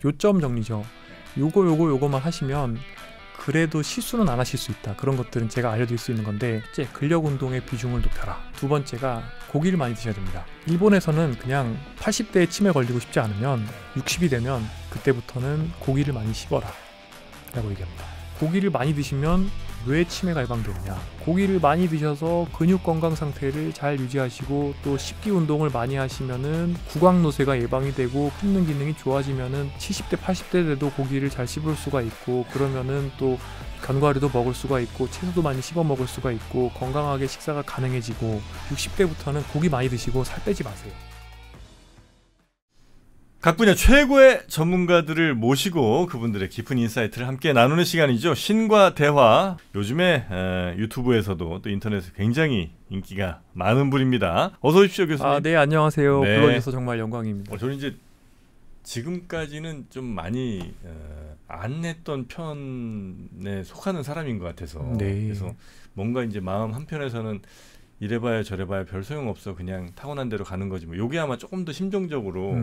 요점 정리죠. 요거만 하시면 그래도 실수는 안 하실 수 있다. 그런 것들은 제가 알려드릴 수 있는 건데, 첫째, 근력 운동의 비중을 높여라. 두 번째가 고기를 많이 드셔야 됩니다. 일본에서는 그냥 80대에 치매 걸리고 싶지 않으면 60이 되면 그때부터는 고기를 많이 씹어라 라고 얘기합니다. 고기를 많이 드시면 왜 치매가 예방되느냐? 고기를 많이 드셔서 근육 건강 상태를 잘 유지하시고 또 씹기 운동을 많이 하시면은 구강노쇠가 예방이 되고 씹는 기능이 좋아지면은 70대 80대 돼도 고기를 잘 씹을 수가 있고, 그러면은 또 견과류도 먹을 수가 있고 채소도 많이 씹어 먹을 수가 있고 건강하게 식사가 가능해지고, 60대부터는 고기 많이 드시고 살 빼지 마세요. 각 분야 최고의 전문가들을 모시고 그분들의 깊은 인사이트를 함께 나누는 시간이죠. 신과 대화. 요즘에 유튜브에서도 또 인터넷에 굉장히 인기가 많은 분입니다. 어서 오십시오, 교수님. 네, 안녕하세요. 네. 불러주셔서 정말 영광입니다. 저는 이제 지금까지는 좀 많이 안 했던 편에 속하는 사람인 것 같아서, 네. 그래서 뭔가 이제 마음 한편에서는 이래봐야 저래봐야 별 소용없어, 그냥 타고난 대로 가는 거지 뭐. 요게 아마 조금 더 심정적으로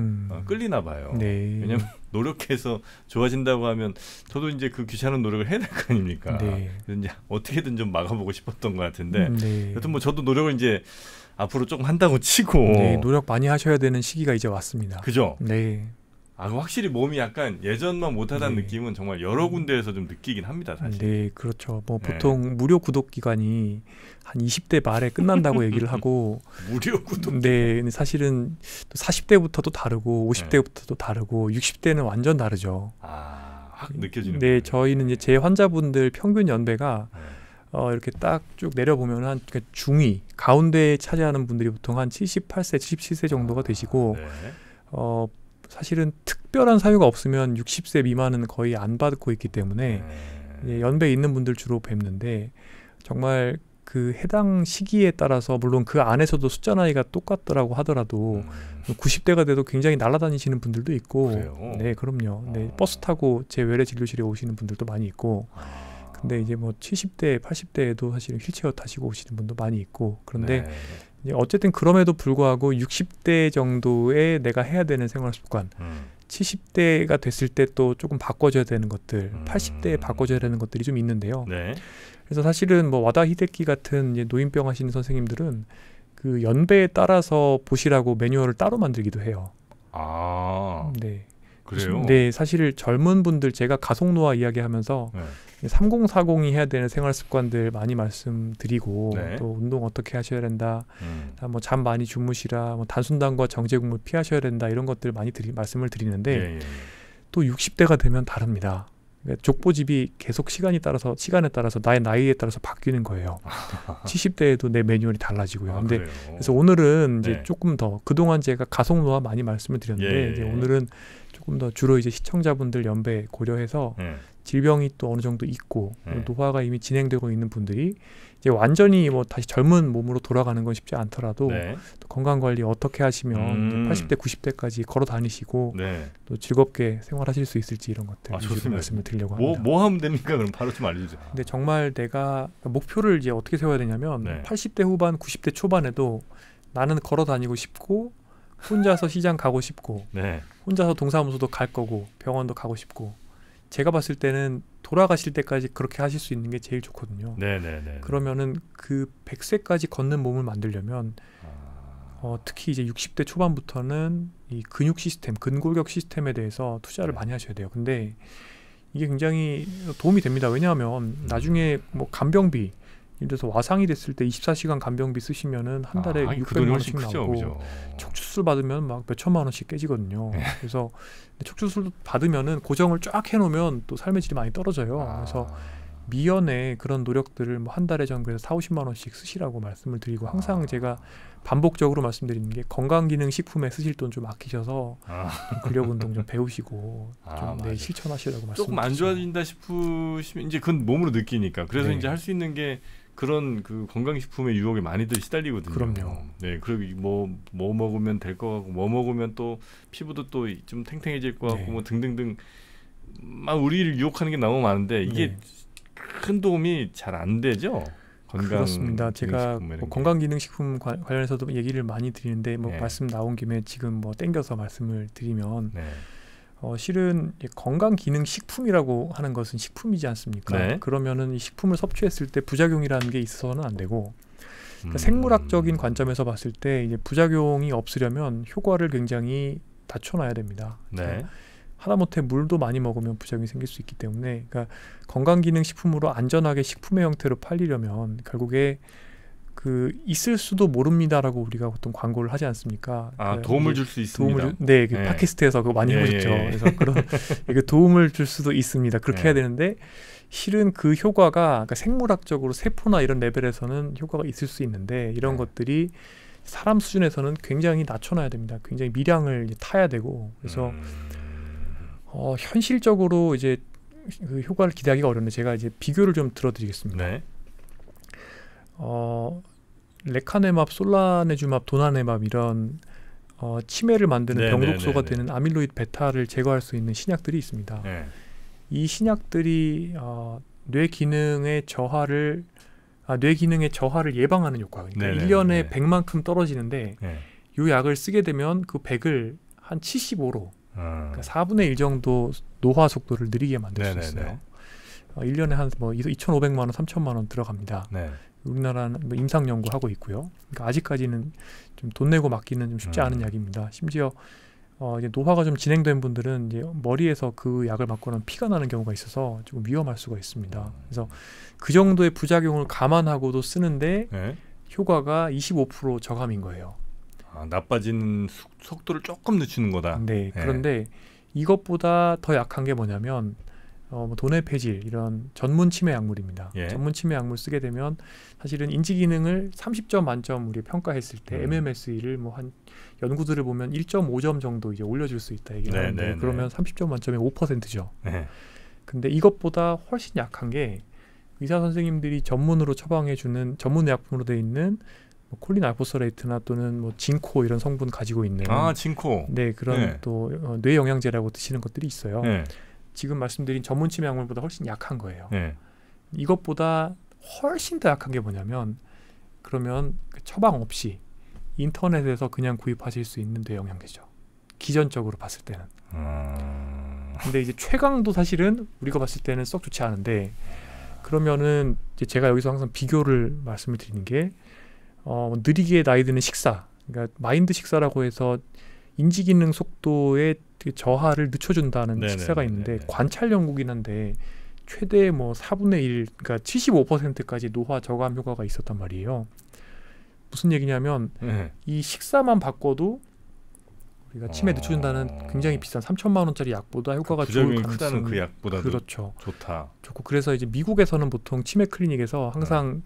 끌리나 봐요. 네. 왜냐면 노력해서 좋아진다고 하면 저도 이제 그 귀찮은 노력을 해야 될 거 아닙니까. 네. 그래서 이제 어떻게든 좀 막아보고 싶었던 것 같은데, 네. 여튼 뭐 저도 노력을 이제 앞으로 조금 한다고 치고. 네, 노력 많이 하셔야 되는 시기가 이제 왔습니다. 그죠? 네. 확실히 몸이 약간 예전만 못하다는 네. 느낌은 정말 여러 군데에서 좀 느끼긴 합니다, 사실. 네, 그렇죠. 뭐 네. 보통 무료 구독 기간이 한 20대 말에 끝난다고 얘기를 하고, 무료 구독. 네, 근데 사실은 또 40대부터 또 다르고 50대부터 또 다르고 60대는 완전 다르죠. 확 느껴지는. 네, 저희는 이제 제 환자분들 평균 연배가 이렇게 딱 쭉 내려보면 한 중위 가운데 차지하는 분들이 보통 한 78세, 77세 정도가 되시고, 네. 사실은 특별한 사유가 없으면 60세 미만은 거의 안 받고 있기 때문에 이제 연배 있는 분들 주로 뵙는데, 정말 그 해당 시기에 따라서 물론 그 안에서도 숫자 나이가 똑같더라고 하더라도 90대가 돼도 굉장히 날아다니시는 분들도 있고. 그래요? 네, 그럼요. 네, 버스 타고 제 외래 진료실에 오시는 분들도 많이 있고. 근데 이제 뭐 70대, 80대에도 사실은 휠체어 타시고 오시는 분도 많이 있고. 그런데 네. 이제 어쨌든 그럼에도 불구하고 60대 정도에 내가 해야 되는 생활 습관, 70대가 됐을 때 또 조금 바꿔줘야 되는 것들, 80대에 바꿔줘야 되는 것들이 좀 있는데요. 네. 그래서 사실은 뭐 와다 히데키 같은 이제 노인병 하시는 선생님들은 그 연배에 따라서 보시라고 매뉴얼을 따로 만들기도 해요. 네. 그래요? 네, 사실 젊은 분들, 제가 가속노화 이야기하면서 네. 3040이 해야 되는 생활 습관들 많이 말씀드리고, 네. 또 운동 어떻게 하셔야 된다, 뭐 잠 많이 주무시라, 뭐 단순단과 정제국물 피하셔야 된다, 이런 것들 많이 말씀을 드리는데, 예. 또 60대가 되면 다릅니다. 그러니까 족보집이 계속 시간에 따라서 나의 나이에 따라서 바뀌는 거예요. 70대에도 내 매뉴얼이 달라지고요. 근데 그래서 오늘은 이제 네. 조금 더, 그동안 제가 가속노화 많이 말씀을 드렸는데, 이제 오늘은 조금 더 주로 이제 시청자분들 연배 고려해서 질병이 또 어느 정도 있고 노화가 이미 진행되고 있는 분들이 이제 완전히 뭐 다시 젊은 몸으로 돌아가는 건 쉽지 않더라도 또 건강 관리 어떻게 하시면 80대, 90대까지 걸어 다니시고 또 즐겁게 생활하실 수 있을지, 이런 것들 위주로 말씀을 드리려고 합니다. 뭐 하면 됩니까? 그럼 바로 좀 알려주세요. 근데 정말 내가 목표를 이제 어떻게 세워야 되냐면 80대 후반, 90대 초반에도 나는 걸어 다니고 싶고, 혼자서 시장 가고 싶고, 혼자서 동사무소도 갈 거고, 병원도 가고 싶고, 제가 봤을 때는 돌아가실 때까지 그렇게 하실 수 있는 게 제일 좋거든요. 그러면은 그 100세까지 걷는 몸을 만들려면 특히 이제 60대 초반부터는 이 근육 시스템, 근골격 시스템에 대해서 투자를 많이 하셔야 돼요. 근데 이게 굉장히 도움이 됩니다. 왜냐하면 나중에 뭐 간병비, 예를 들어서 와상이 됐을 때 24시간 간병비 쓰시면은 한 달에 600만 원씩 나오고, 척추술 받으면 막 몇 천만 원씩 깨지거든요. 그래서 척추술 받으면은 고정을 쫙 해놓으면 또 삶의 질이 많이 떨어져요. 그래서 미연에 그런 노력들을 뭐 한 달에 전 그래서 40~50만 원씩 쓰시라고 말씀을 드리고, 항상 제가 반복적으로 말씀드리는 게 건강기능식품에 쓰실 돈 좀 아끼셔서 근력운동 좀 배우시고 좀 실천하시라고 말씀드리죠. 조금 안 좋아진다 싶으시면 이제 그건 몸으로 느끼니까, 그래서 이제 할 수 있는 게 그런 그 건강식품의 유혹에 많이들 시달리거든요. 그럼요. 네, 그리고 뭐 먹으면 될 것 같고, 뭐 먹으면 또 피부도 또 좀 탱탱해질 것 같고, 뭐 등등등 막 우리를 유혹하는 게 너무 많은데 이게 큰 도움이 잘 안 되죠. 그렇습니다. 제가 뭐 건강기능식품 관련해서도 얘기를 많이 드리는데, 뭐 말씀 나온 김에 지금 뭐 땡겨서 말씀을 드리면, 실은 건강기능식품이라고 하는 것은 식품이지 않습니까? 네. 그러면은 이 식품을 섭취했을 때 부작용이라는 게 있어서는 안 되고 그러니까 생물학적인 관점에서 봤을 때 이제 부작용이 없으려면 효과를 굉장히 낮춰놔야 됩니다. 네. 하다못해 물도 많이 먹으면 부작용이 생길 수 있기 때문에 그러니까 건강기능식품으로 안전하게 식품의 형태로 팔리려면 결국에 있을 수도 모릅니다라고 우리가 보통 광고를 하지 않습니까? 도움을 줄 수 있습니다. 네, 팟캐스트에서 그거 많이 해보셨죠. 그래서 그런 도움을 줄 수도 있습니다. 그렇게 해야 되는데 실은 그 효과가 그러니까 생물학적으로 세포나 이런 레벨에서는 효과가 있을 수 있는데 이런 것들이 사람 수준에서는 굉장히 낮춰놔야 됩니다. 굉장히 미량을 타야 되고 그래서 현실적으로 이제 그 효과를 기대하기가 어렵는데 제가 이제 비교를 좀 들어드리겠습니다. 네. 레카네맙, 솔라네주맙, 도나네맙 이런 치매를 만드는 병독소가 되는 아밀로이드 베타를 제거할 수 있는 신약들이 있습니다. 네. 이 신약들이 뇌 기능의 저하를 예방하는 효과. 그러니까 1년에 100만큼 떨어지는데 이 약을 쓰게 되면 그 100을 한 75로 그러니까 4분의 1 정도 노화 속도를 느리게 만들 수 있어요. 1년에 한 2,500만 원, 3,000만 원 들어갑니다. 네. 우리나라는 임상 연구하고 있고요. 그러니까 아직까지는 좀 돈 내고 맡기는 좀 쉽지 않은 약입니다. 심지어 이제 노화가 좀 진행된 분들은 이제 머리에서 그 약을 맞고는 피가 나는 경우가 있어서 조금 위험할 수가 있습니다. 그래서 그 정도의 부작용을 감안하고도 쓰는데 효과가 25% 저감인 거예요. 나빠지는 속도를 조금 늦추는 거다. 네. 그런데 이것보다 더 약한 게 뭐냐면 도네페질 이런 전문 치매 약물입니다. 전문 치매 약물 쓰게 되면 사실은 인지 기능을 30점 만점 우리 평가했을 때 MMSE를 한 연구들을 보면 1.5점 정도 이제 올려줄 수 있다 얘기하는데 그러면 30점 만점에 5%죠. 근데 이것보다 훨씬 약한 게 의사 선생님들이 전문으로 처방해주는 전문 약품으로 되어 있는 콜린 알포서레이트나 또는 진코 이런 성분 가지고 있는 진코. 네 그런 또 뇌 영양제라고 드시는 것들이 있어요. 지금 말씀드린 전문 치매 약물보다 훨씬 약한 거예요. 이것보다 훨씬 더 약한 게 뭐냐면 그러면 처방 없이 인터넷에서 그냥 구입하실 수 있는 뇌 영양제죠. 기전적으로 봤을 때는. 근데 이제 최강도 사실은 우리가 봤을 때는 썩 좋지 않은데 그러면은 이제 제가 여기서 항상 비교를 말씀을 드리는 게 느리게 나이 드는 식사, 그러니까 마인드 식사라고 해서 인지 기능 속도의 저하를 늦춰준다는 식사가 있는데 관찰 연구긴 한데 최대 4분의 1, 그러니까 75%까지 노화 저감 효과가 있었단 말이에요. 무슨 얘기냐면 이 식사만 바꿔도 우리가 치매 늦춰준다는 굉장히 비싼 3,000만 원짜리 약보다 효과가 좋을 가능성이 크다는 그 약보다도 그렇죠. 좋다. 좋고 그래서 이제 미국에서는 보통 치매 클리닉에서 항상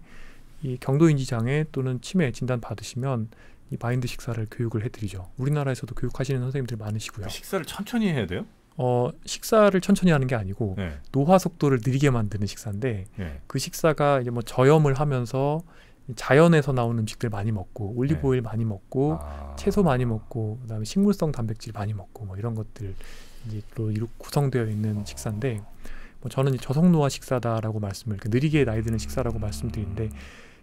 이 경도인지 장애 또는 치매 진단 받으시면 이 마인드 식사를 교육을 해드리죠. 우리나라에서도 교육하시는 선생님들 많으시고요. 식사를 천천히 해야 돼요? 식사를 천천히 하는 게 아니고 노화 속도를 느리게 만드는 식사인데 그 식사가 이제 저염을 하면서 자연에서 나오는 음식들 많이 먹고 올리브 오일 많이 먹고 채소 많이 먹고 그다음에 식물성 단백질 많이 먹고 이런 것들로 구성되어 있는 식사인데 저는 저속노화 식사다라고 말씀을 느리게 나이 드는 식사라고 말씀드리는데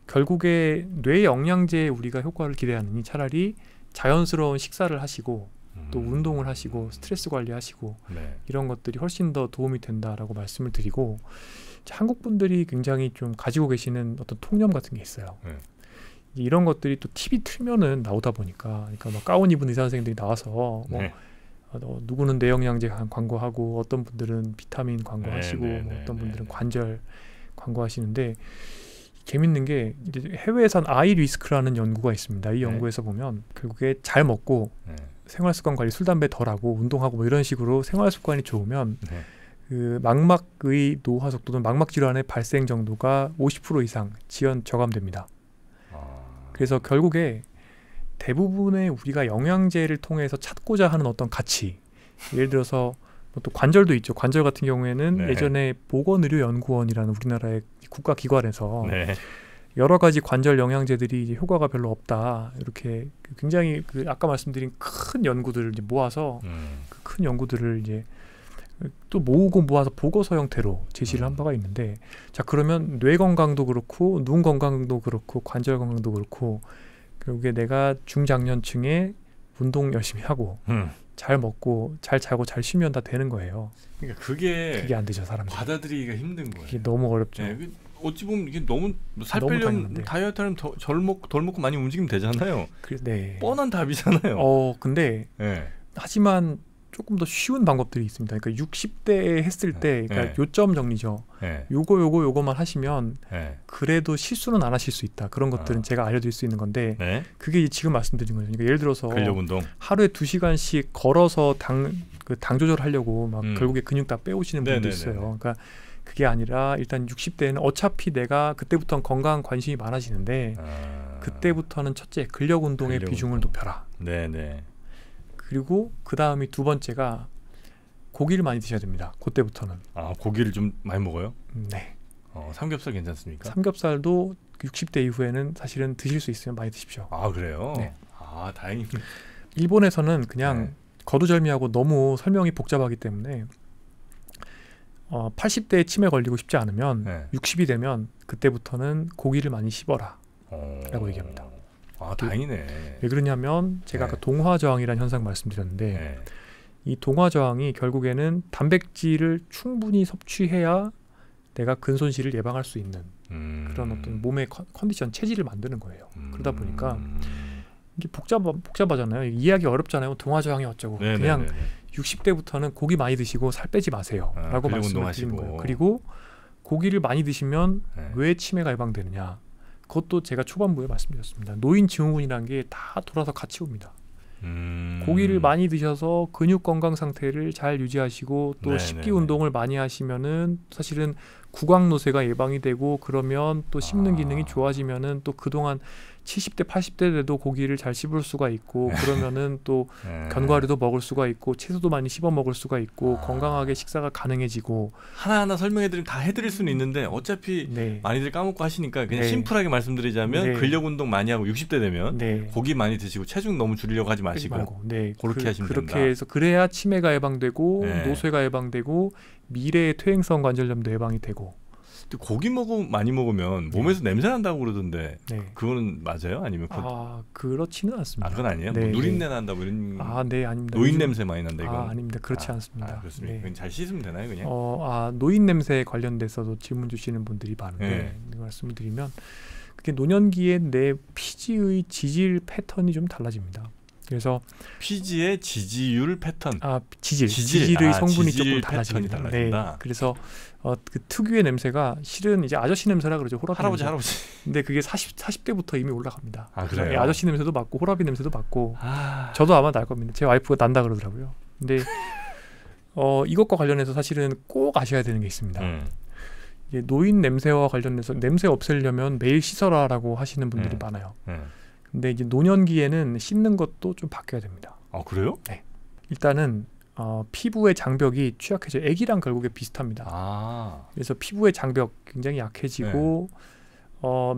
결국에 뇌 영양제에 우리가 효과를 기대하느니 차라리 자연스러운 식사를 하시고 또 운동을 하시고 스트레스 관리하시고 이런 것들이 훨씬 더 도움이 된다라고 말씀을 드리고 한국 분들이 굉장히 좀 가지고 계시는 어떤 통념 같은 게 있어요. 이런 것들이 또 TV 틀면은 나오다 보니까 그러니까 가운 입은 의사 선생님들이 나와서 누구는 뇌영양제 광고하고 어떤 분들은 비타민 광고하시고 어떤 분들은 관절 광고하시는데 재밌는 게 이제 해외에선 아이 리스크라는 연구가 있습니다. 이 연구에서 보면 결국에 잘 먹고 생활습관 관리 술 담배 덜하고 운동하고 이런 식으로 생활습관이 좋으면 그 망막의 노화 속도는 망막 질환의 발생 정도가 50% 이상 저감됩니다. 그래서 결국에 대부분의 우리가 영양제를 통해서 찾고자 하는 어떤 가치, 예를 들어서 또 관절도 있죠. 관절 같은 경우에는 예전에 보건의료연구원이라는 우리나라의 국가기관에서 여러 가지 관절 영양제들이 이제 효과가 별로 없다. 이렇게 굉장히 아까 말씀드린 큰 연구들을 이제 모아서 그 큰 연구들을 이제 또 모으고 모아서 보고서 형태로 제시를 한 바가 있는데 자 그러면 뇌 건강도 그렇고 눈 건강도 그렇고 관절 건강도 그렇고 결국에 내가 중장년층에 운동 열심히 하고 잘 먹고 잘 자고 잘 쉬면 다 되는 거예요. 그러니까 그게 안 되죠, 사람들. 받아들이기가 힘든 거예요. 이게 너무 어렵죠. 네, 어찌 보면 이게 너무 살 빼려면 다이어트하면 덜 먹고 많이 움직이면 되잖아요. 네. 뻔한 답이잖아요. 근데 네. 하지만 조금 더 쉬운 방법들이 있습니다. 그러니까 60대에 했을 때, 그러니까 요점 정리죠. 요거만 하시면 그래도 실수는 안 하실 수 있다. 그런 것들은 제가 알려드릴 수 있는 건데 그게 지금 말씀드린 거죠. 그러니까 예를 들어서 근력 운동 하루에 2시간씩 걸어서 당 조절하려고 막 결국에 근육 다 빼오시는 분도 있어요. 그러니까 그게 아니라 일단 60대에는 어차피 내가 그때부터는 건강 관심이 많아지는데 그때부터는 첫째 근력 운동의 비중을 높여라. 네네. 그리고 그 다음이 두 번째가 고기를 많이 드셔야 됩니다. 그때부터는. 고기를 좀 많이 먹어요? 네. 삼겹살 괜찮습니까? 삼겹살도 60대 이후에는 사실은 드실 수 있으면 많이 드십시오. 그래요? 네. 다행입니다. 일본에서는 그냥 거두절미하고 너무 설명이 복잡하기 때문에 80대에 치매 걸리고 싶지 않으면 60이 되면 그때부터는 고기를 많이 씹어라 라고 얘기합니다. 다행이네. 왜 그러냐면 제가 아까 동화저항이라는 현상 말씀드렸는데 이 동화저항이 결국에는 단백질을 충분히 섭취해야 내가 근손실을 예방할 수 있는 그런 어떤 몸의 컨디션, 체질을 만드는 거예요. 그러다 보니까 이게 복잡하잖아요. 이해하기 어렵잖아요. 동화저항이 어쩌고. 그냥 60대부터는 고기 많이 드시고 살 빼지 마세요 라고 말씀을 드리는 거예요. 그리고 고기를 많이 드시면 왜 치매가 예방되느냐. 그것도 제가 초반부에 말씀드렸습니다. 노인 증후군이라는 게 다 돌아서 같이 옵니다. 고기를 많이 드셔서 근육 건강 상태를 잘 유지하시고 또 식기 운동을 많이 하시면은 사실은 구강노쇠가 예방이 되고 그러면 또 씹는 기능이 좋아지면은 또 그동안 70대 80대 돼도 고기를 잘 씹을 수가 있고 그러면은 또 견과류도 먹을 수가 있고 채소도 많이 씹어 먹을 수가 있고 건강하게 식사가 가능해지고 하나하나 설명해드리면 다 해드릴 수는 있는데 어차피 많이들 까먹고 하시니까 그냥 심플하게 말씀드리자면 근력 운동 많이 하고 60대 되면 고기 많이 드시고 체중 너무 줄이려고 하지 마시고 그렇게 하시면 된다. 그렇게 해서 그래야 치매가 예방되고 노쇠가 예방되고 미래의 퇴행성 관절염도 예방이 되고. 고기 많이 먹으면 몸에서 냄새 난다고 그러던데 그거는 맞아요? 아니면 그렇지는 않습니다. 그건 아니에요? 뭐 누린내 난다 뭐 이런 아닙니다. 노인 냄새 많이 난다 이건? 아닙니다. 그렇지 않습니다. 그렇습니까? 그건 잘 씻으면 되나요 그냥? 노인 냄새 관련돼서도 질문 주시는 분들이 많은데 말씀을 드리면 그게 노년기에 내 피지의 지질 패턴이 좀 달라집니다. 그래서 피지의 지지율 패턴. 지질의 성분이 조금 달라집니다. 그래서 그 특유의 냄새가 실은 이제 아저씨 냄새라 그러죠. 할아버지. 근데 그게 40대부터 이미 올라갑니다. 그래요? 아저씨 냄새도 맡고 호라비 냄새도 맡고 저도 아마 날 겁니다. 제 와이프가 난다 그러더라고요. 근데 이것과 관련해서 사실은 꼭 아셔야 되는 게 있습니다. 이제 노인 냄새와 관련해서 냄새 없애려면 매일 씻어라라고 하시는 분들이 많아요. 근데 이제 노년기에는 씻는 것도 좀 바뀌어야 됩니다. 그래요? 네. 일단은 피부의 장벽이 취약해져요. 애기랑 결국에 비슷합니다. 그래서 피부의 장벽 굉장히 약해지고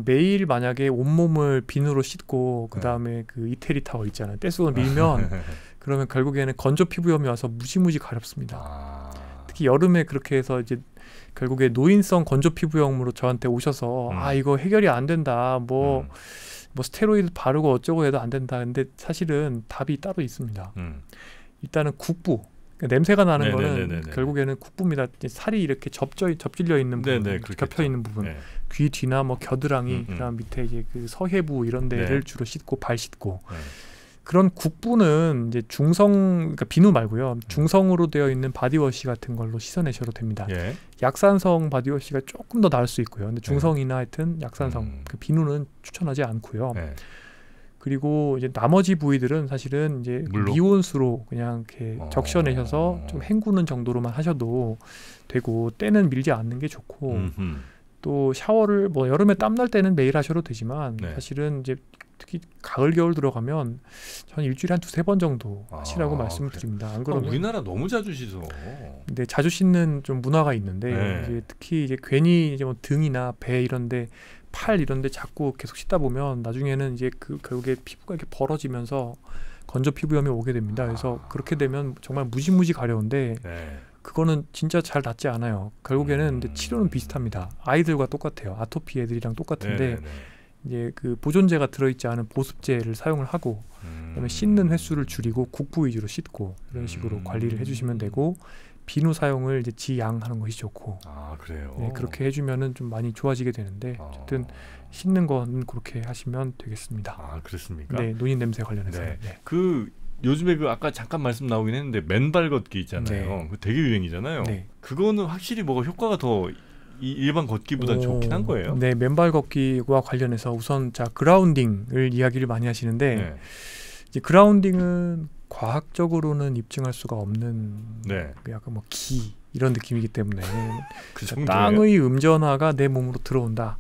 매일 만약에 온몸을 비누로 씻고 그 다음에 그 이태리 타월 있잖아요. 떼수건을 밀면 그러면 결국에는 건조 피부염이 와서 무지무지 가렵습니다. 특히 여름에 그렇게 해서 이제 결국에 노인성 건조 피부염으로 저한테 오셔서 이거 해결이 안 된다. 뭐 스테로이드 바르고 어쩌고 해도 안 된다. 근데 사실은 답이 따로 있습니다. 일단은 국부. 그러니까 냄새가 나는 거는 결국에는 국부입니다. 살이 이렇게 접질려 있는 부분, 겹쳐 있는 부분, 귀 뒤나 뭐 겨드랑이, 그다음 밑에 이제 그 서해부 이런 데를 주로 씻고 발 씻고. 그런 국부는 이제 그러니까 비누 말고요. 중성으로 되어 있는 바디워시 같은 걸로 씻어내셔도 됩니다. 약산성 바디워시가 조금 더 나을 수 있고요. 근데 중성이나 하여튼 약산성 그 비누는 추천하지 않고요. 그리고 이제 나머지 부위들은 사실은 이제 미온수로 그냥 이렇게 적셔내셔서 좀 헹구는 정도로만 하셔도 되고 때는 밀지 않는 게 좋고 또 샤워를 뭐 여름에 땀날 때는 매일 하셔도 되지만 사실은 이제 특히 가을 겨울 들어가면 저는 일주일에 한 2-3번 정도 하시라고 말씀을 드립니다. 안 그러면 우리나라 너무 자주 씻어. 근데 자주 씻는 좀 문화가 있는데 이제 특히 이제 괜히 이제 뭐 등이나 배 이런데 팔 이런데 자꾸 계속 씻다 보면 나중에는 이제 그 결국에 피부가 이렇게 벌어지면서 건조 피부염이 오게 됩니다. 그래서 그렇게 되면 정말 무지무지 가려운데 그거는 진짜 잘 낫지 않아요. 결국에는 근데 치료는 비슷합니다. 아이들과 똑같아요. 아토피 애들이랑 똑같은데 이제 그 보존제가 들어있지 않은 보습제를 사용을 하고 그다음에 씻는 횟수를 줄이고 국부 위주로 씻고 이런 식으로 관리를 해주시면 되고 비누 사용을 이제 지양하는 것이 좋고. 아 그래요. 네, 그렇게 해주면은 좀 많이 좋아지게 되는데 어쨌든 씻는 건 그렇게 하시면 되겠습니다. 아 그렇습니까? 네, 노인 냄새 관련해서. 네. 네. 그 요즘에 그 아까 잠깐 말씀 나오긴 했는데 맨발 걷기 있잖아요. 네. 그 되게 유행이잖아요. 네. 그거는 확실히 뭐가 효과가 더 일반 걷기보다 좋긴 한 거예요. 네, 맨발 걷기와 관련해서 우선 자 그라운딩을 이야기를 많이 하시는데 네. 이제 그라운딩은 과학적으로는 입증할 수가 없는 네. 약간 뭐 기 이런 느낌이기 때문에 그 정도예요? 땅의 음전화가 내 몸으로 들어온다.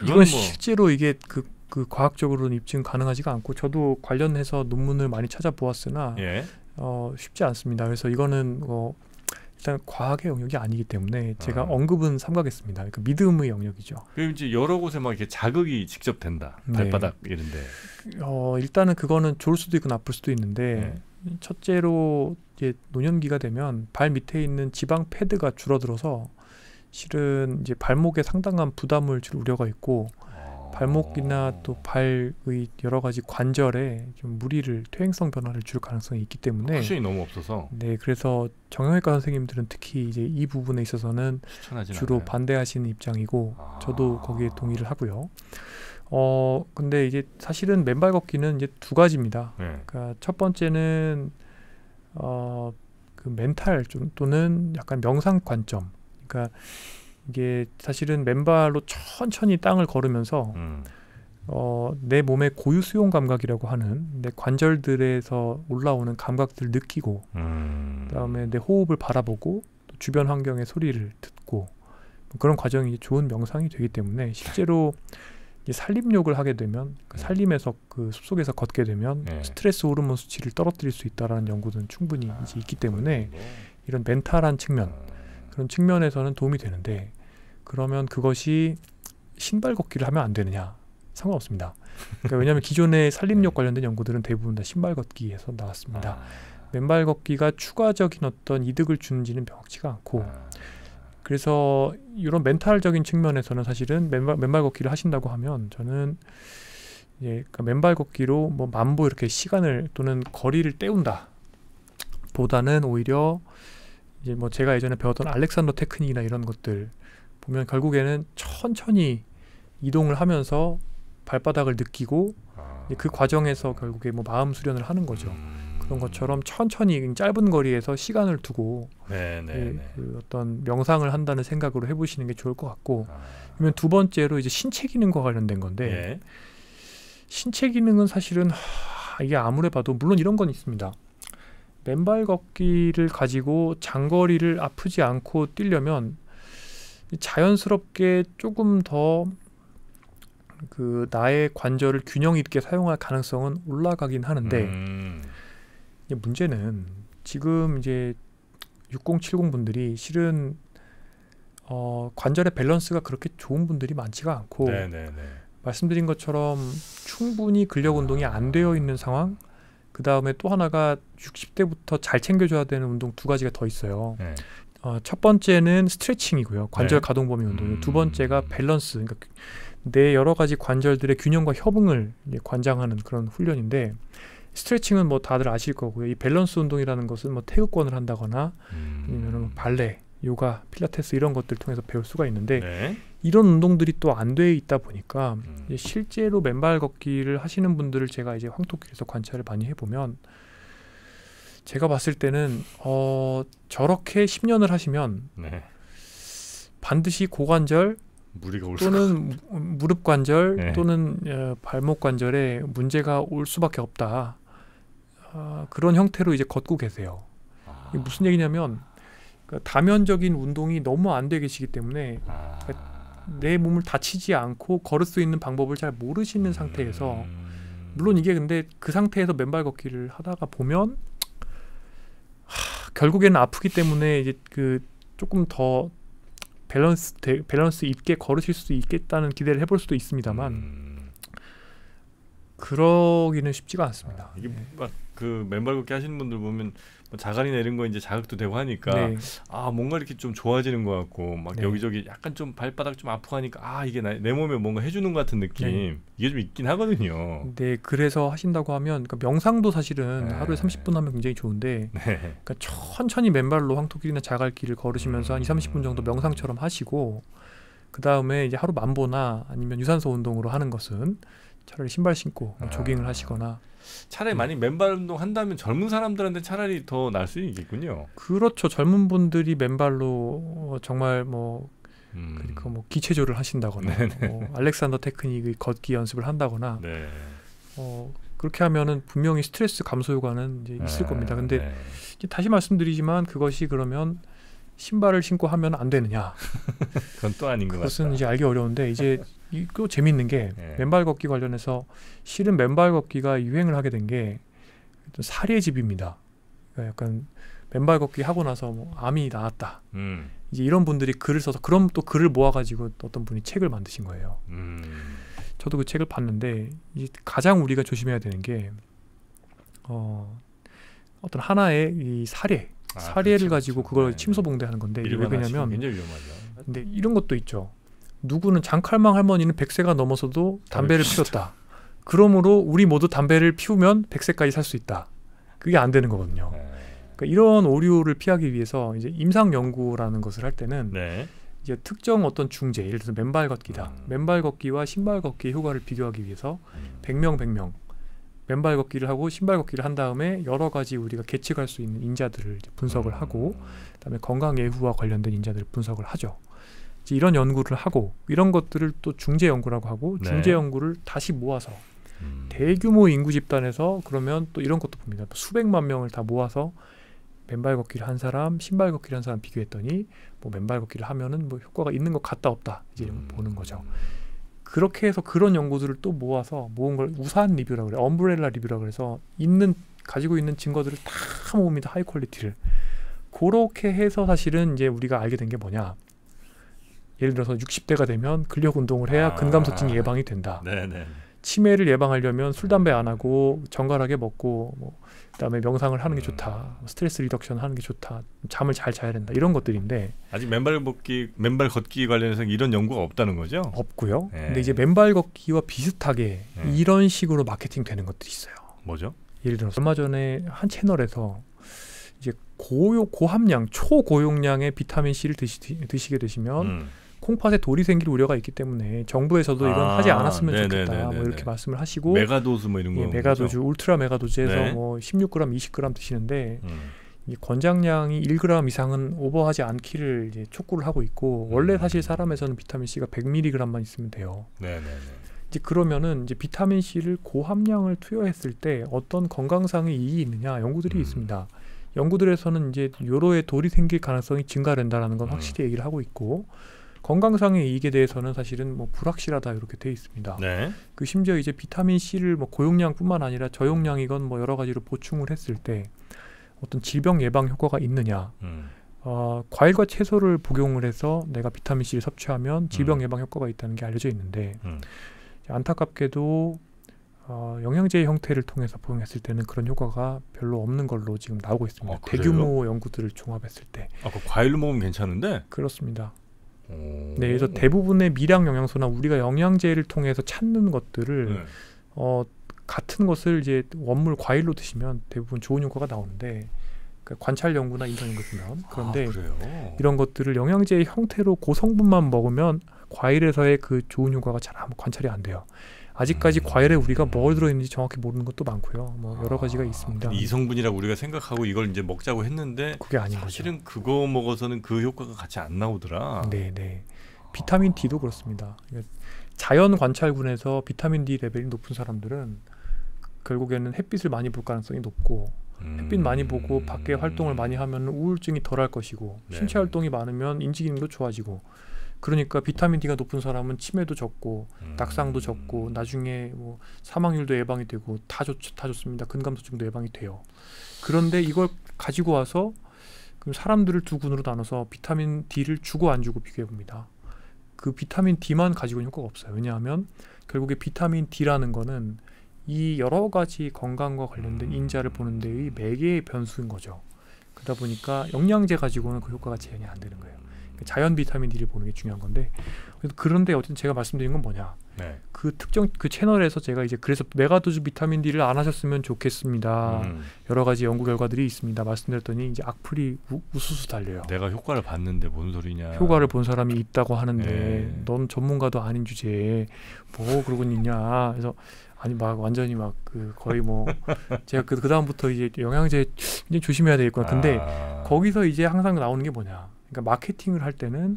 이건 뭐 실제로 이게 그 과학적으로는 입증 가능하지가 않고 저도 관련해서 논문을 많이 찾아보았으나 예. 쉽지 않습니다. 그래서 이거는 일단 과학의 영역이 아니기 때문에 제가 언급은 삼가겠습니다. 그러니까 믿음의 영역이죠. 그리고 이제 여러 곳에 막 이렇게 자극이 직접 된다. 발바닥 이런데. 일단은 그거는 좋을 수도 있고 나쁠 수도 있는데 첫째로 이제 노년기가 되면 발 밑에 있는 지방 패드가 줄어들어서 실은 이제 발목에 상당한 부담을 줄 우려가 있고 발목이나 또 발의 여러 가지 관절에 좀 무리를 퇴행성 변화를 줄 가능성이 있기 때문에 쿠션이 너무 없어서. 네, 그래서 정형외과 선생님들은 특히 이제 이 부분에 있어서는 주로 않아요. 반대하시는 입장이고 저도 거기에 동의를 하고요. 근데 이제 사실은 맨발 걷기는 이제 두 가지입니다. 네. 그러니까 첫 번째는 그 멘탈 또는 약간 명상 관점. 그러니까 이게 사실은 맨발로 천천히 땅을 걸으면서 내 몸의 고유 수용 감각이라고 하는 내 관절들에서 올라오는 감각들을 느끼고 그다음에 내 호흡을 바라보고 또 주변 환경의 소리를 듣고 그런 과정이 좋은 명상이 되기 때문에 실제로 이제 산림욕을 하게 되면 그 산림에서 그 숲속에서 걷게 되면 스트레스 호르몬 수치를 떨어뜨릴 수 있다라는 연구는 충분히 이제 있기 때문에 이런 멘탈한 측면 그런 측면에서는 도움이 되는데 그러면 그것이 신발 걷기를 하면 안 되느냐? 상관없습니다. 그러니까 왜냐하면 기존의 산림욕 관련된 연구들은 대부분 다 신발 걷기에서 나왔습니다. 맨발 걷기가 추가적인 어떤 이득을 주는지는 명확치가 않고 그래서 이런 멘탈적인 측면에서는 사실은 맨발 걷기를 하신다고 하면 저는 그러니까 맨발 걷기로 뭐 만보 이렇게 시간을 또는 거리를 때운다 보다는 오히려 이제 뭐 제가 예전에 배웠던 알렉산더 테크닉이나 이런 것들 보면 결국에는 천천히 이동을 하면서 발바닥을 느끼고 그 과정에서 결국에 뭐 마음 수련을 하는 거죠. 그런 것처럼 천천히 짧은 거리에서 시간을 두고 그 어떤 명상을 한다는 생각으로 해보시는 게 좋을 것 같고 그러면 두 번째로 이제 신체 기능과 관련된 건데 신체 기능은 사실은 이게 아무리 봐도 물론 이런 건 있습니다. 맨발 걷기를 가지고 장거리를 아프지 않고 뛰려면 자연스럽게 조금 더 그 나의 관절을 균형 있게 사용할 가능성은 올라가긴 하는데 문제는 지금 이제 6070 분들이 실은 관절의 밸런스가 그렇게 좋은 분들이 많지가 않고 말씀드린 것처럼 충분히 근력 운동이 안 되어 있는 상황 그 다음에 또 하나가 60대부터 잘 챙겨줘야 되는 운동 두 가지가 더 있어요. 첫 번째는 스트레칭이고요. 관절 가동 범위 운동이고 두 번째가 밸런스 그러니까 내 여러 가지 관절들의 균형과 협응을 이제 관장하는 그런 훈련인데 스트레칭은 뭐 다들 아실 거고요. 이 밸런스 운동이라는 것은 뭐 태극권을 한다거나 아니면 발레, 요가, 필라테스 이런 것들 통해서 배울 수가 있는데 이런 운동들이 또 안 돼 있다 보니까 이제 실제로 맨발 걷기를 하시는 분들을 제가 이제 황토길에서 관찰을 많이 해보면 제가 봤을 때는 저렇게 10년을 하시면 반드시 고관절 또는 무릎 관절 또는 발목 관절에 문제가 올 수밖에 없다. 그런 형태로 이제 걷고 계세요. 이게 무슨 얘기냐면 그러니까 다면적인 운동이 너무 안 돼 계시기 때문에 내 몸을 다치지 않고 걸을 수 있는 방법을 잘 모르시는 상태에서 물론 이게 근데 그 상태에서 맨발 걷기를 하다가 보면 결국에는 아프기 때문에 이제 그 조금 더 밸런스 있게 걸으실 수 있겠다는 기대를 해볼 수도 있습니다만 그러기는 쉽지가 않습니다. 이게 막 그 맨발 걷기 하시는 분들 보면 뭐 자갈이나 이런 거 이제 자극도 되고 하니까 네. 아 뭔가 이렇게 좀 좋아지는 것 같고 막 네. 여기저기 약간 좀 발바닥 좀 아프고 하니까 아 이게 내 몸에 뭔가 해주는 것 같은 느낌 네. 이게 좀 있긴 하거든요. 네, 그래서 하신다고 하면 그러니까 명상도 사실은 네. 하루에 30분 하면 굉장히 좋은데 네. 그러니까 천천히 맨발로 황토길이나 자갈길을 걸으시면서 한 2~30분 정도 명상처럼 하시고 그 다음에 이제 하루 만보나 아니면 유산소 운동으로 하는 것은 차라리 신발 신고 뭐 조깅을 하시거나 차라리 만약 맨발 운동 한다면 젊은 사람들한테 차라리 더 나을 수 있겠군요. 그렇죠. 젊은 분들이 맨발로 정말 뭐 그러니까 뭐 기체조를 하신다거나 뭐 알렉산더 테크닉의 걷기 연습을 한다거나 네. 그렇게 하면은 분명히 스트레스 감소 효과는 이제 있을 겁니다. 근데 이제 다시 말씀드리지만 그것이 그러면 신발을 신고 하면 안 되느냐? 그건 또 아닌 것 같다. 그것은 이제 알기 어려운데 이제 또 재밌는 게 네. 맨발 걷기 관련해서 실은 맨발 걷기가 유행을 하게 된 게 사례집입니다. 그러니까 약간 맨발 걷기 하고 나서 뭐 암이 나았다. 이제 이런 분들이 글을 써서 그럼 또 글을 모아가지고 어떤 분이 책을 만드신 거예요. 저도 그 책을 봤는데 이제 가장 우리가 조심해야 되는 게 어떤 하나의 이 사례를 그렇죠, 가지고 그렇죠. 그걸 네. 침소봉대하는 건데 이게 왜 그러냐면 굉장히 위험하죠. 근데 이런 것도 있죠. 누구는 장칼망 할머니는 100세가 넘어서도 담배를 피웠다. 그러므로 우리 모두 담배를 피우면 100세까지 살 수 있다. 그게 안 되는 거거든요. 그러니까 이런 오류를 피하기 위해서 이제 임상 연구라는 것을 할 때는 네. 이제 특정 어떤 중재, 예를 들어서 맨발 걷기다. 맨발 걷기와 신발 걷기의 효과를 비교하기 위해서 100명 맨발 걷기를 하고 신발 걷기를 한 다음에 여러 가지 우리가 계측할 수 있는 인자들을 이제 분석을 하고 그다음에 건강 예후와 관련된 인자들을 분석을 하죠. 이제 이런 연구를 하고 이런 것들을 또 중재 연구라고 하고 중재 연구를 다시 모아서 대규모 인구 집단에서 그러면 또 이런 것도 봅니다. 수백만 명을 다 모아서 맨발 걷기를 한 사람, 신발 걷기를 한 사람 비교했더니 뭐 맨발 걷기를 하면은 뭐 효과가 있는 것 같다 없다 이제 보는 거죠. 그렇게 해서 그런 연구들을 또 모아서 모은 걸 우산 리뷰라고 그래요. 엄브렐라 리뷰라고 그래서 가지고 있는 증거들을 다 모읍니다. 하이 퀄리티를. 그렇게 해서 사실은 이제 우리가 알게 된 게 뭐냐. 예를 들어서 60대가 되면 근력 운동을 해야 근감소증이 예방이 된다. 네네. 치매를 예방하려면 술, 담배 안 하고 정갈하게 먹고 뭐 그다음에 명상을 하는 게 좋다. 스트레스 리덕션 하는 게 좋다. 잠을 잘 자야 된다. 이런 것들인데 아직 맨발 걷기 관련해서 이런 연구가 없다는 거죠? 없고요. 네. 근데 이제 맨발 걷기와 비슷하게 이런 식으로 마케팅 되는 것들이 있어요. 뭐죠? 예를 들어서 얼마 전에 한 채널에서 이제 고함량, 초고용량의 비타민 C를 드시게 되시면 콩팥에 돌이 생길 우려가 있기 때문에 정부에서도 이건 하지 않았으면 좋겠다. 뭐 이렇게 말씀을 하시고 메가도즈 뭐 이런 거. 메가도즈, 울트라 메가도즈에서 뭐 16g, 20g 드시는데 이 권장량이 1g 이상은 오버하지 않기를 이제 촉구를 하고 있고 원래 사실 사람에서는 비타민 C가 100mg만 있으면 돼요. 이제 그러면은 이제 비타민 C를 고함량을 투여했을 때 어떤 건강상의 이익이 있느냐 연구들이 있습니다. 연구들에서는 이제 요로에 돌이 생길 가능성이 증가된다라는 건 확실히 얘기를 하고 있고 건강상의 이익에 대해서는 사실은 뭐 불확실하다 이렇게 돼 있습니다. 네. 그 심지어 이제 비타민 C를 뭐 고용량뿐만 아니라 저용량이건 뭐 여러 가지로 보충을 했을 때 어떤 질병 예방 효과가 있느냐? 과일과 채소를 복용을 해서 내가 비타민 C를 섭취하면 질병 예방 효과가 있다는 게 알려져 있는데 안타깝게도 영양제의 형태를 통해서 복용했을 때는 그런 효과가 별로 없는 걸로 지금 나오고 있습니다. 대규모 연구들을 종합했을 때. 그 과일로 먹으면 괜찮은데? 그렇습니다. 네, 그래서 대부분의 미량 영양소나 우리가 영양제를 통해서 찾는 것들을 같은 것을 이제 원물 과일로 드시면 대부분 좋은 효과가 나오는데 그러니까 관찰 연구나 이런 거 보면 그런데 이런 것들을 영양제의 형태로 고성분만 먹으면 과일에서의 그 좋은 효과가 잘 관찰이 안 돼요. 아직까지 과일에 우리가 뭘 들어있는지 정확히 모르는 것도 많고요. 뭐 여러 가지가 있습니다. 이성분이라고 우리가 생각하고 이걸 이제 먹자고 했는데 그게 아닌 사실은 거죠. 그거 먹어서는 그 효과가 같이 안 나오더라. 네. 비타민 D도 그렇습니다. 자연 관찰군에서 비타민 D 레벨이 높은 사람들은 결국에는 햇빛을 많이 볼 가능성이 높고 햇빛 많이 보고 밖에 활동을 많이 하면 우울증이 덜할 것이고 신체 활동이 많으면 인지 기능도 좋아지고 그러니까 비타민 D가 높은 사람은 치매도 적고 낙상도 적고 나중에 뭐 사망률도 예방이 되고 다 좋습니다. 근감소증도 예방이 돼요. 그런데 이걸 가지고 와서 그럼 사람들을 두 군으로 나눠서 비타민 D를 주고 안 주고 비교해 봅니다. 그 비타민 D만 가지고는 효과가 없어요. 왜냐하면 결국에 비타민 D라는 거는 이 여러 가지 건강과 관련된 인자를 보는 데의 매개의 변수인 거죠. 그러다 보니까 영양제 가지고는 그 효과가 재현이 안 되는 거예요. 자연 비타민 D를 보는 게 중요한 건데, 그런데 어쨌든 제가 말씀드린 건 뭐냐, 네. 그 특정 그 채널에서 제가 이제 그래서 메가도즈 비타민 D를 안 하셨으면 좋겠습니다. 여러 가지 연구 결과들이 있습니다. 말씀드렸더니 이제 악플이 우수수 달려요. 내가 효과를 봤는데 뭔 소리냐. 효과를 본 사람이 있다고 하는데 넌 전문가도 아닌 주제에 뭐 그러고 있냐. 그래서 아니 막 완전히 막 그 거의 뭐 제가 그 다음부터 이제 영양제 이제 조심해야 되겠구나. 근데 거기서 이제 항상 나오는 게 뭐냐. 그러니까 마케팅을 할 때는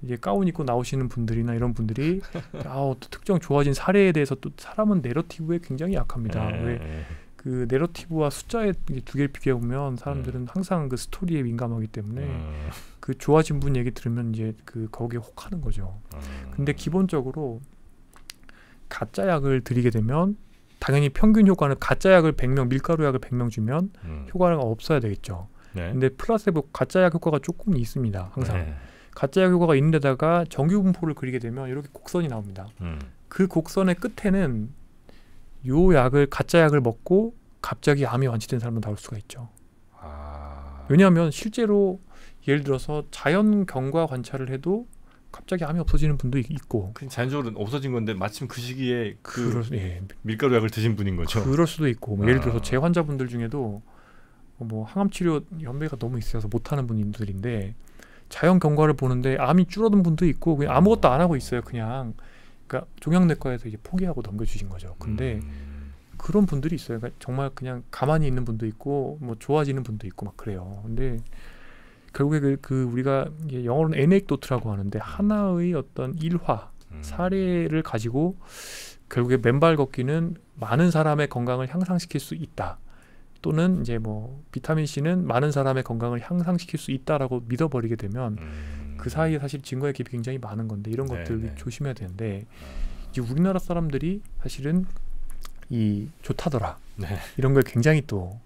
이제 가운 입고 나오시는 분들이나 이런 분들이 또 특정 좋아진 사례에 대해서 또 사람은 내러티브에 굉장히 약합니다. 왜 그 내러티브와 숫자에 두 개를 비교해 보면 사람들은 항상 그 스토리에 민감하기 때문에 그 좋아진 분 얘기 들으면 이제 그 거기에 혹하는 거죠. 근데 기본적으로 가짜 약을 드리게 되면 당연히 평균 효과는 가짜 약을 100명, 밀가루 약을 100명 주면 효과가 없어야 되겠죠. 네. 근데 플라세보 가짜 약 효과가 조금 있습니다. 항상. 네. 가짜 약 효과가 있는 데다가 정규 분포를 그리게 되면 이렇게 곡선이 나옵니다. 그 곡선의 끝에는 요 약을 가짜 약을 먹고 갑자기 암이 완치된 사람도 나올 수가 있죠. 왜냐하면 실제로 예를 들어서 자연 경과 관찰을 해도 갑자기 암이 없어지는 분도 있고, 자연적으로 없어진 건데 마침 그 시기에 밀가루 약을 드신 분인 거죠. 그럴 수도 있고, 뭐 예를 들어서 제 환자분들 중에도 뭐 항암 치료 연배가 너무 있어서 못하는 분들인데 자연 경과를 보는데 암이 줄어든 분도 있고 그냥 아무것도 안 하고 있어요. 그냥 그러니까 종양내과에서 이제 포기하고 넘겨주신 거죠. 근데 그런 분들이 있어요. 그러니까 정말 그냥 가만히 있는 분도 있고 뭐 좋아지는 분도 있고 막 그래요. 근데 결국에 그 우리가 영어로는 에넥도트라고 하는데 하나의 어떤 일화 사례를 가지고 결국에 맨발 걷기는 많은 사람의 건강을 향상시킬 수 있다. 또는 이제 뭐 비타민 C는 많은 사람의 건강을 향상시킬 수 있다라고 믿어버리게 되면 그 사이에 사실 증거의 갭이 굉장히 많은 건데 이런 것들 조심해야 되는데 이제 우리나라 사람들이 사실은 이 좋다더라 이런 걸 굉장히 또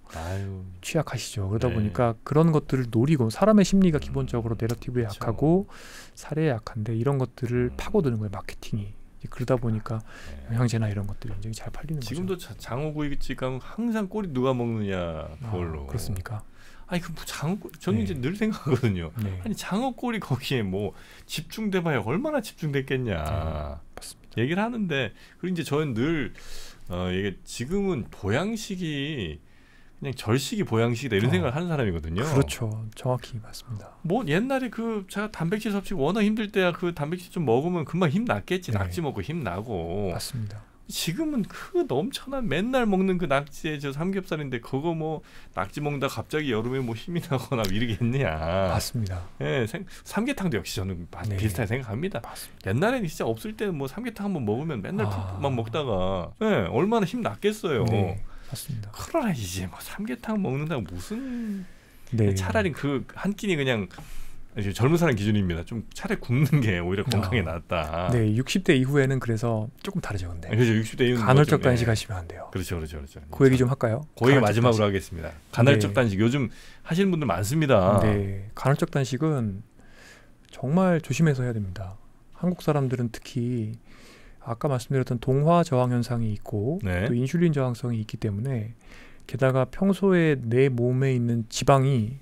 취약하시죠. 그러다 보니까 그런 것들을 노리고 사람의 심리가 기본적으로 내러티브에 약하고 사례에 약한데 이런 것들을 파고드는 거예요. 마케팅이. 그러다 보니까 영양제나 이런 것들이 굉장히 잘 팔리는 지금도 거죠. 지금도 장어구이집 가면 항상 꼬리 누가 먹느냐 그걸로. 그렇습니까? 아니 그 장어꼬리 저는 이제 늘 생각하거든요. 아니 장어꼬리 거기에 뭐 집중돼봐야 얼마나 집중됐겠냐. 맞습니다. 얘기를 하는데 그리고 이제 저는 늘 이게 지금은 보양식이 그냥 절식이 보양식이다 이런 생각을 하는 사람이거든요. 그렇죠. 정확히 맞습니다. 뭐 옛날에 그 제가 단백질 섭취 워낙 힘들 때야 그 단백질 좀 먹으면 금방 힘 났겠지. 낙지 먹고 힘 나고. 맞습니다. 지금은 그 넘쳐난 맨날 먹는 그 낙지에 저 삼겹살인데 그거 뭐 낙지 먹다 갑자기 여름에 뭐 힘이 나거나 이러겠냐. 맞습니다. 예, 삼계탕도 역시 저는 비슷하게 생각합니다. 맞습니다. 옛날에는 진짜 없을 때 뭐 삼계탕 한번 먹으면 맨날 푹푹만 먹다가 얼마나 힘 났겠어요. 맞습니다. 그러나 이제 뭐 삼계탕 먹는다고 무슨 차라리 그 한 끼니 그냥 젊은 사람 기준입니다. 좀 차라리 굽는 게 오히려 건강에 낫다. 네, 60대 이후에는 그래서 조금 다르죠, 근데. 그렇죠. 60대 이후는 간헐적 단식 하시면 안 돼요. 그렇죠. 그 얘기 좀 할까요? 그 얘기 마지막으로 하겠습니다. 간헐적 단식 요즘 하시는 분들 많습니다. 네, 간헐적 단식은 정말 조심해서 해야 됩니다. 한국 사람들은 특히 아까 말씀드렸던 동화 저항 현상이 있고 또 인슐린 저항성이 있기 때문에 게다가 평소에 내 몸에 있는 지방이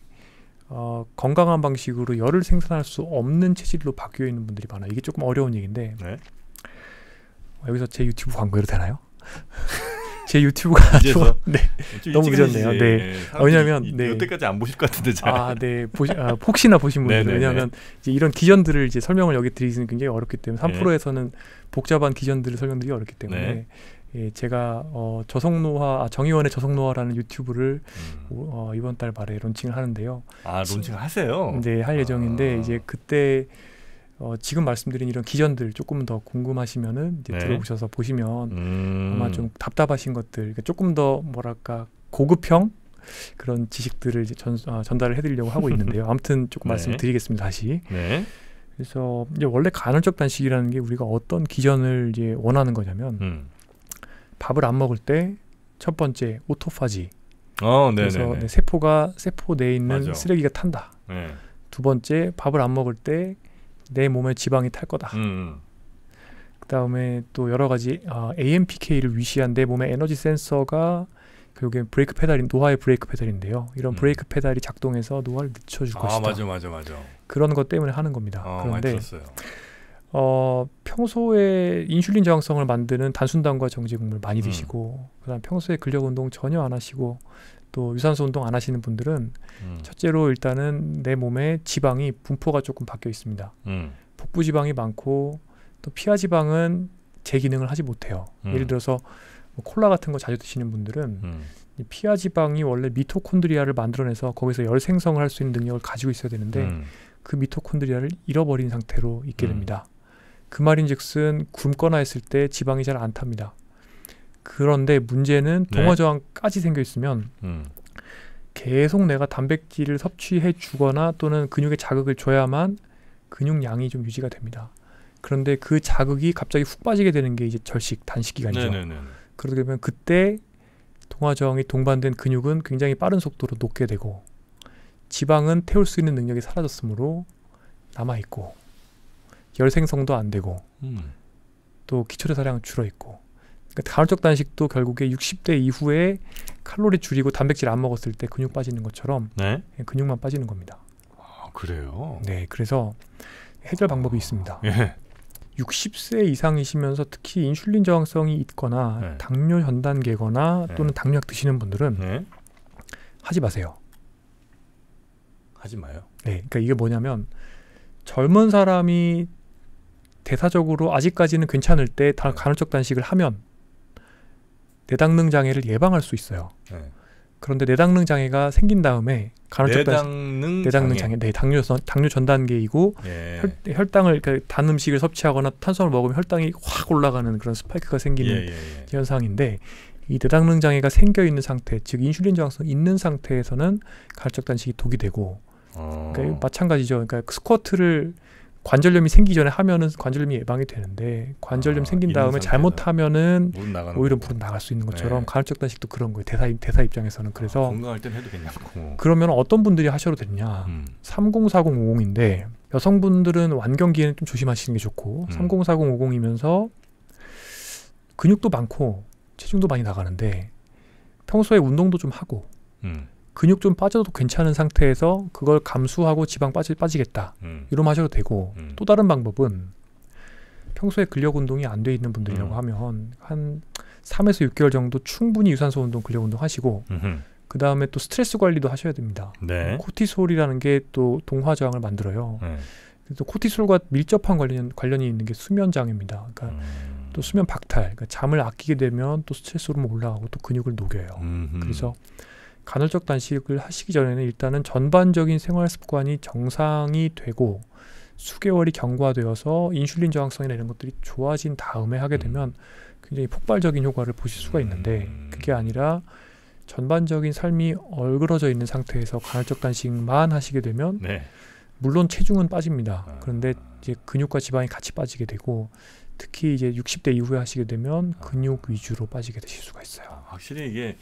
건강한 방식으로 열을 생산할 수 없는 체질로 바뀌어 있는 분들이 많아요. 이게 조금 어려운 얘기인데 여기서 제 유튜브 광고해도 되나요? 제 유튜브가 너무 늦었네요. 왜냐하면 이때까지 안 보실 것 같은데 잘. 혹시나 보신 분들은 왜냐하면 이제 이런 기전들을 이제 설명을 여기 드리기는 굉장히 어렵기 때문에 3프로에서는 복잡한 기전들을 설명드리기 어렵기 때문에 제가 정의원의 저속노화라는 유튜브를 이번 달 말에 론칭을 하는데요. 론칭을 하세요? 네, 할 예정인데 이제 그때 지금 말씀드린 이런 기전들 조금 더 궁금하시면은 이제 들어보셔서 보시면 아마 좀 답답하신 것들, 그러니까 조금 더 뭐랄까 고급형 그런 지식들을 이제 전달을 해드리려고 하고 있는데요. 아무튼 조금 말씀드리겠습니다. 다시. 그래서 이제 원래 간헐적 단식이라는 게 우리가 어떤 기전을 이제 원하는 거냐면 밥을 안 먹을 때 첫 번째 오토파지. 그래서 세포 내에 있는 쓰레기가 탄다. 두 번째 밥을 안 먹을 때 내 몸에 지방이 탈 거다. 그 다음에 또 여러 가지 AMPK를 위시한 내 몸의 에너지 센서가 결국엔 브레이크 페달인 노화의 브레이크 페달인데요. 이런 브레이크 페달이 작동해서 노화를 늦춰줄 것이다. 맞아. 그런 것 때문에 하는 겁니다. 그런데 많이 들었어요. 평소에 인슐린 저항성을 만드는 단순당과 정제국물 많이 드시고 그다음 평소에 근력 운동 전혀 안 하시고 또 유산소 운동 안 하시는 분들은 첫째로 일단은 내 몸에 지방이 분포가 조금 바뀌어 있습니다. 복부 지방이 많고 또 피하 지방은 제 기능을 하지 못해요. 예를 들어서 뭐 콜라 같은 거 자주 드시는 분들은 이 피하 지방이 원래 미토콘드리아를 만들어내서 거기서 열 생성을 할 수 있는 능력을 가지고 있어야 되는데 그 미토콘드리아를 잃어버린 상태로 있게 됩니다. 그 말인즉슨 굶거나 했을 때 지방이 잘 안 탑니다. 그런데 문제는 동화저항까지 생겨 있으면 계속 내가 단백질을 섭취해 주거나 또는 근육에 자극을 줘야만 근육량이 좀 유지가 됩니다. 그런데 그 자극이 갑자기 훅 빠지게 되는 게 이제 절식, 단식 기간이죠. 그러게 되면 그때 동화저항이 동반된 근육은 굉장히 빠른 속도로 녹게 되고 지방은 태울 수 있는 능력이 사라졌으므로 남아있고 열 생성도 안 되고 또 기초대사량은 줄어있고 그러니까 간헐적 단식도 결국에 60대 이후에 칼로리 줄이고 단백질 안 먹었을 때 근육 빠지는 것처럼 근육만 빠지는 겁니다. 그래요? 네, 그래서 해결 방법이 있습니다. 60세 이상이시면서 특히 인슐린 저항성이 있거나 당뇨 전 단계거나 또는 당뇨약 드시는 분들은 하지 마세요. 하지 마요? 네, 그러니까 이게 뭐냐면 젊은 사람이 대사적으로 아직까지는 괜찮을 때 간헐적 단식을 하면 내당능 장애를 예방할 수 있어요. 그런데 내당능 장애가 생긴 다음에 간헐적 내당능 장애, 네, 당뇨 전 단계이고 혈당을 그러니까 단 음식을 섭취하거나 탄수화물 먹으면 혈당이 확 올라가는 그런 스파이크가 생기는 현상인데 이 내당능 장애가 생겨 있는 상태, 즉 인슐린 저항성 있는 상태에서는 간헐적 단식이 독이 되고, 그러니까 마찬가지죠. 그러니까 스쿼트를 관절염이 생기기 전에 하면은 관절염이 예방이 되는데 관절염 생긴 다음에 잘못하면은 오히려 물은 나갈 수 있는 것처럼 간헐적 단식도 그런 거예요. 대사 입장에서는. 그래서 건강할 땐 해도 괜찮고. 그러면 어떤 분들이 하셔도 되느냐? 304050인데 여성분들은 완경기에는 좀 조심하시는 게 좋고 304050이면서 근육도 많고 체중도 많이 나가는데 평소에 운동도 좀 하고 근육 좀 빠져도 괜찮은 상태에서 그걸 감수하고 지방 빠지겠다 이러면 하셔도 되고, 또 다른 방법은 평소에 근력 운동이 안 돼 있는 분들이라고 하면 한 3에서 6개월 정도 충분히 유산소 운동, 근력 운동 하시고 그 다음에 또 스트레스 관리도 하셔야 됩니다. 코티솔이라는 게 또 동화저항을 만들어요. 또 코티솔과 밀접한 관련이 있는 게 수면 장애입니다. 그러니까 또 수면 박탈, 그러니까 잠을 아끼게 되면 또 스트레스 호르몬 올라가고 또 근육을 녹여요. 그래서 간헐적 단식을 하시기 전에는 일단은 전반적인 생활 습관이 정상이 되고 수개월이 경과되어서 인슐린 저항성이나 이런 것들이 좋아진 다음에 하게 되면 굉장히 폭발적인 효과를 보실 수가 있는데, 그게 아니라 전반적인 삶이 얼그러져 있는 상태에서 간헐적 단식만 하시게 되면 물론 체중은 빠집니다. 그런데 이제 근육과 지방이 같이 빠지게 되고 특히 이제 60대 이후에 하시게 되면 근육 위주로 빠지게 되실 수가 있어요. 확실히 이게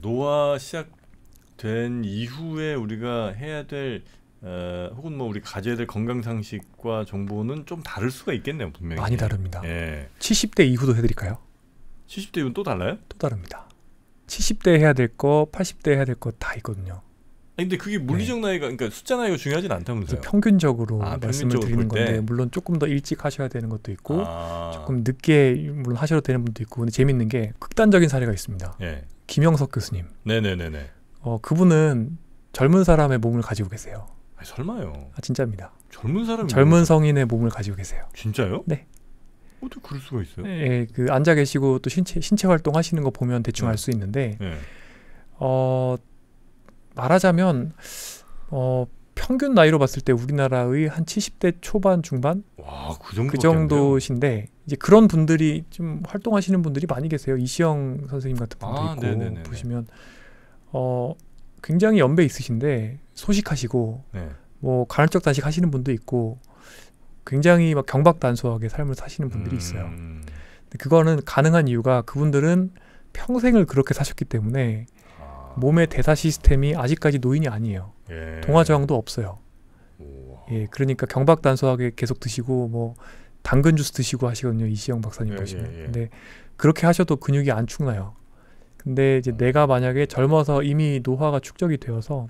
노화 시작된 이후에 우리가 해야 될 혹은 뭐 우리 가져야 될 건강 상식과 정보는 좀 다를 수가 있겠네요. 분명히 많이 다릅니다. 70대 이후도 해드릴까요? 70대 이후는 또 달라요? 또 다릅니다. 70대 해야 될 거, 80대 해야 될 거 다 있거든요. 근데 그게 물리적 나이가, 그러니까 숫자 나이가 중요하진 않다면서요? 평균적으로 말씀을 드리는 건데, 물론 조금 더 일찍 하셔야 되는 것도 있고 조금 늦게 물론 하셔도 되는 분도 있고, 근데 재밌는 게 극단적인 사례가 있습니다. 김영석 교수님. 네네네네. 그분은 젊은 사람의 몸을 가지고 계세요. 설마요? 진짜입니다. 젊은 성인의 몸을 가지고 계세요. 진짜요? 네. 어떻게 그럴 수가 있어요? 네, 그 앉아 계시고 또 신체 활동 하시는 거 보면 대충 알 수 있는데, 말하자면 평균 나이로 봤을 때 우리나라의 한 70대 초반 중반, 와, 그 정도신데 이제 그런 분들이 좀 활동하시는 분들이 많이 계세요. 이시영 선생님 같은 분도 있고 네네네네. 보시면 굉장히 연배 있으신데 소식하시고 뭐 간헐적 단식 하시는 분도 있고 굉장히 막 경박단소하게 삶을 사시는 분들이 있어요. 근데 그거는 가능한 이유가 그분들은 평생을 그렇게 사셨기 때문에 몸의 대사 시스템이 아직까지 노인이 아니에요. 동화저항도 없어요. 그러니까 경박단소하게 계속 드시고 뭐 당근 주스 드시고 하시거든요. 이시영 박사님 보시면. 근데 그렇게 하셔도 근육이 안 축나요. 근데 이제 내가 만약에 젊어서 이미 노화가 축적이 되어서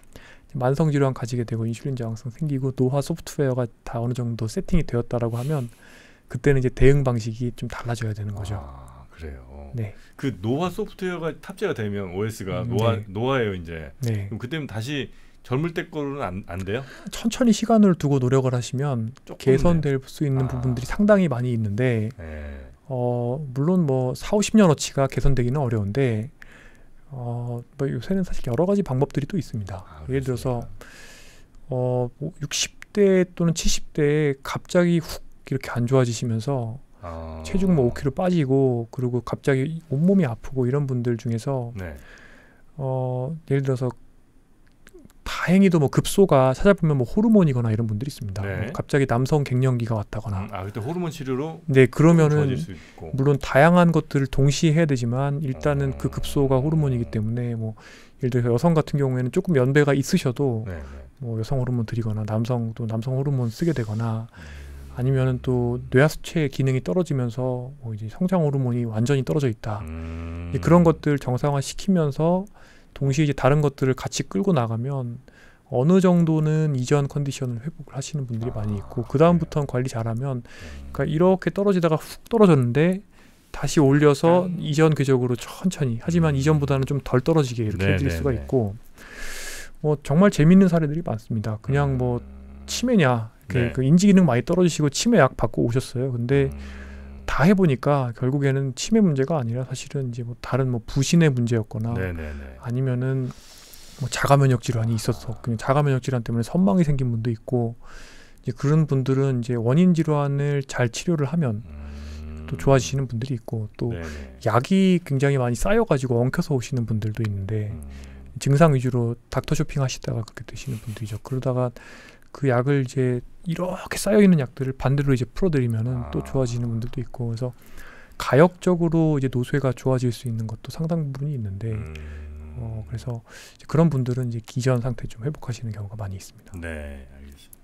만성 질환 가지게 되고 인슐린 저항성 생기고 노화 소프트웨어가 다 어느 정도 세팅이 되었다라고 하면 그때는 이제 대응 방식이 좀 달라져야 되는 거죠. 아, 그래요. 네. 그 노화 소프트웨어가 탑재가 되면 OS가 네. 노화예요 이제. 네. 그럼 그때는 다시 젊을 때 거로는 안 돼요? 천천히 시간을 두고 노력을 하시면 개선될 수 있는 부분들이 상당히 많이 있는데 네. 물론 뭐 4, 50년어치가 개선되기는 어려운데 뭐 요새는 사실 여러 가지 방법들이 또 있습니다. 예를 들어서 뭐 60대 또는 70대에 갑자기 훅 이렇게 안 좋아지시면서 체중 뭐 5kg 빠지고 그리고 갑자기 온몸이 아프고 이런 분들 중에서 네. 예를 들어서 다행히도 뭐 급소가 찾아보면 뭐 호르몬이거나 이런 분들이 있습니다. 네. 뭐 갑자기 남성 갱년기가 왔다거나. 그때 호르몬 치료로. 네, 그러면은 물론 다양한 것들을 동시에 해야 되지만 일단은 그 급소가 호르몬이기 때문에 뭐 예를 들어서 여성 같은 경우에는 조금 연배가 있으셔도 뭐 여성 호르몬 드리거나 남성 호르몬 쓰게 되거나 아니면은 또 뇌하수체 기능이 떨어지면서 뭐 이제 성장 호르몬이 완전히 떨어져 있다. 그런 것들 정상화 시키면서 동시에 이제 다른 것들을 같이 끌고 나가면 어느 정도는 이전 컨디션을 회복을 하시는 분들이 많이 있고 그 다음부터는 관리 잘하면 그러니까 이렇게 떨어지다가 훅 떨어졌는데 다시 올려서 이전 궤적으로 천천히 하지만 이전보다는 좀 덜 떨어지게 이렇게 해드릴 수가 있고 뭐 정말 재밌는 사례들이 많습니다. 그냥 뭐 치매냐 그 인지 기능 많이 떨어지시고 치매 약 받고 오셨어요. 근데 다 해보니까 결국에는 치매 문제가 아니라 사실은 이제 뭐 다른 뭐 부신의 문제였거나 아니면은 뭐 자가 면역 질환이 있어서 그냥 자가 면역 질환 때문에 선망이 생긴 분도 있고 이제 그런 분들은 이제 원인 질환을 잘 치료를 하면 또 좋아지시는 분들이 있고 또 약이 굉장히 많이 쌓여가지고 엉켜서 오시는 분들도 있는데 증상 위주로 닥터 쇼핑 하시다가 그렇게 되시는 분들이죠. 그러다가 그 약을 이제 이렇게 쌓여있는 약들을 반대로 이제 풀어드리면은 또 좋아지는 분들도 있고 그래서 가역적으로 이제 노쇠가 좋아질 수 있는 것도 상당 부분이 있는데 그래서 그런 분들은 이제 기전 상태 좀 회복하시는 경우가 많이 있습니다. 네, 알겠습니다.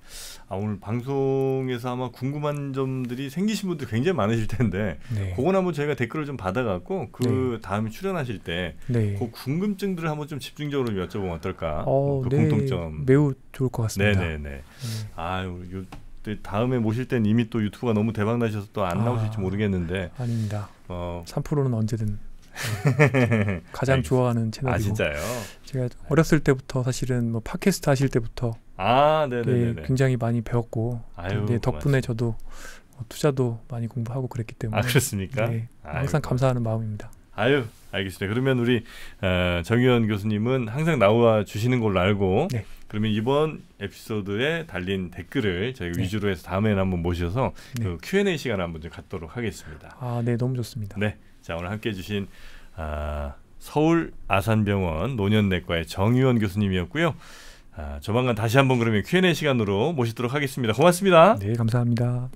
오늘 방송에서 아마 궁금한 점들이 생기신 분들 굉장히 많으실 텐데 그건 한번 저희가 댓글을 좀 받아갖고 그 다음에 출연하실 때 그 궁금증들을 한번 좀 집중적으로 여쭤보면 어떨까? 그 공통점 매우 좋을 것 같습니다. 네네네. 다음에 모실 땐 이미 또 유튜브가 너무 대박 나셔서 또 안 나오실지 모르겠는데 아닙니다. 3%는 언제든 가장 좋아하는 채널이고. 진짜요? 제가 어렸을 때부터 사실은 뭐 팟캐스트 하실 때부터 굉장히 많이 배웠고 덕분에 저도 투자도 많이 공부하고 그랬기 때문에 그렇습니까? 항상 감사하는 마음입니다. 알겠습니다. 그러면 우리 정유현 교수님은 항상 나와 주시는 걸로 알고 그러면 이번 에피소드에 달린 댓글을 저희 위주로 해서 다음에는 한번 모셔서 그 Q&A 시간을 한번 좀 갖도록 하겠습니다. 네, 너무 좋습니다. 자, 오늘 함께해 주신 서울 아산병원 노년내과의 정유현 교수님이었고요. 조만간 다시 한번 그러면 Q&A 시간으로 모시도록 하겠습니다. 고맙습니다. 네, 감사합니다.